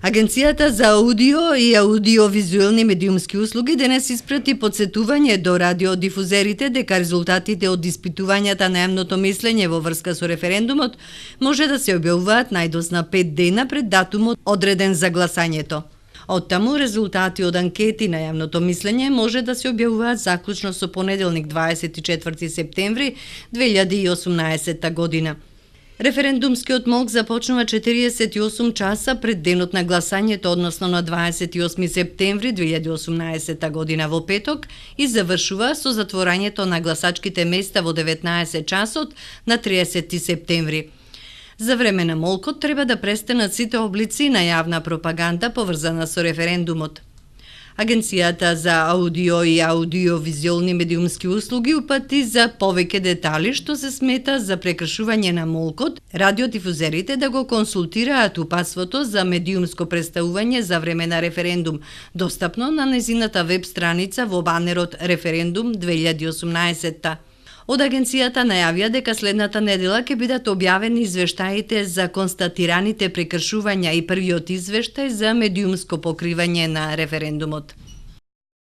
Агенцијата за аудио и аудиовизуелни медиумски услуги денес испрати подсетување до радиодифузерите дека резултатите од испитувањата на јавното мислење во врска со референдумот може да се објавуваат најдосна 5 дена пред датумот одреден за гласањето. Оттаму резултати од анкети на јавното мислење може да се објавуваат заклучно со понеделник 24 септември 2018 година. Референдумскиот молк започнува 48 часа пред денот на гласањето, односно на 28 септември 2018 година во петок и завршува со затворањето на гласачките места во 19 часот на 30 септември. За време на молкот треба да престанат сите облици на јавна пропаганда поврзана со референдумот. Агенцијата за аудио и аудиовизуелни медиумски услуги упати за повеќе детали што се смета за прекршување на молкот, радиодифузерите да го консултираат упатството за медиумско представување за време на референдум, достапно на незината веб страница во банерот Референдум 2018. Од агенцијата најавија дека следната недела ќе бидат објавени извештаите за констатираните прекршувања и првиот извештај за медиумско покривање на референдумот.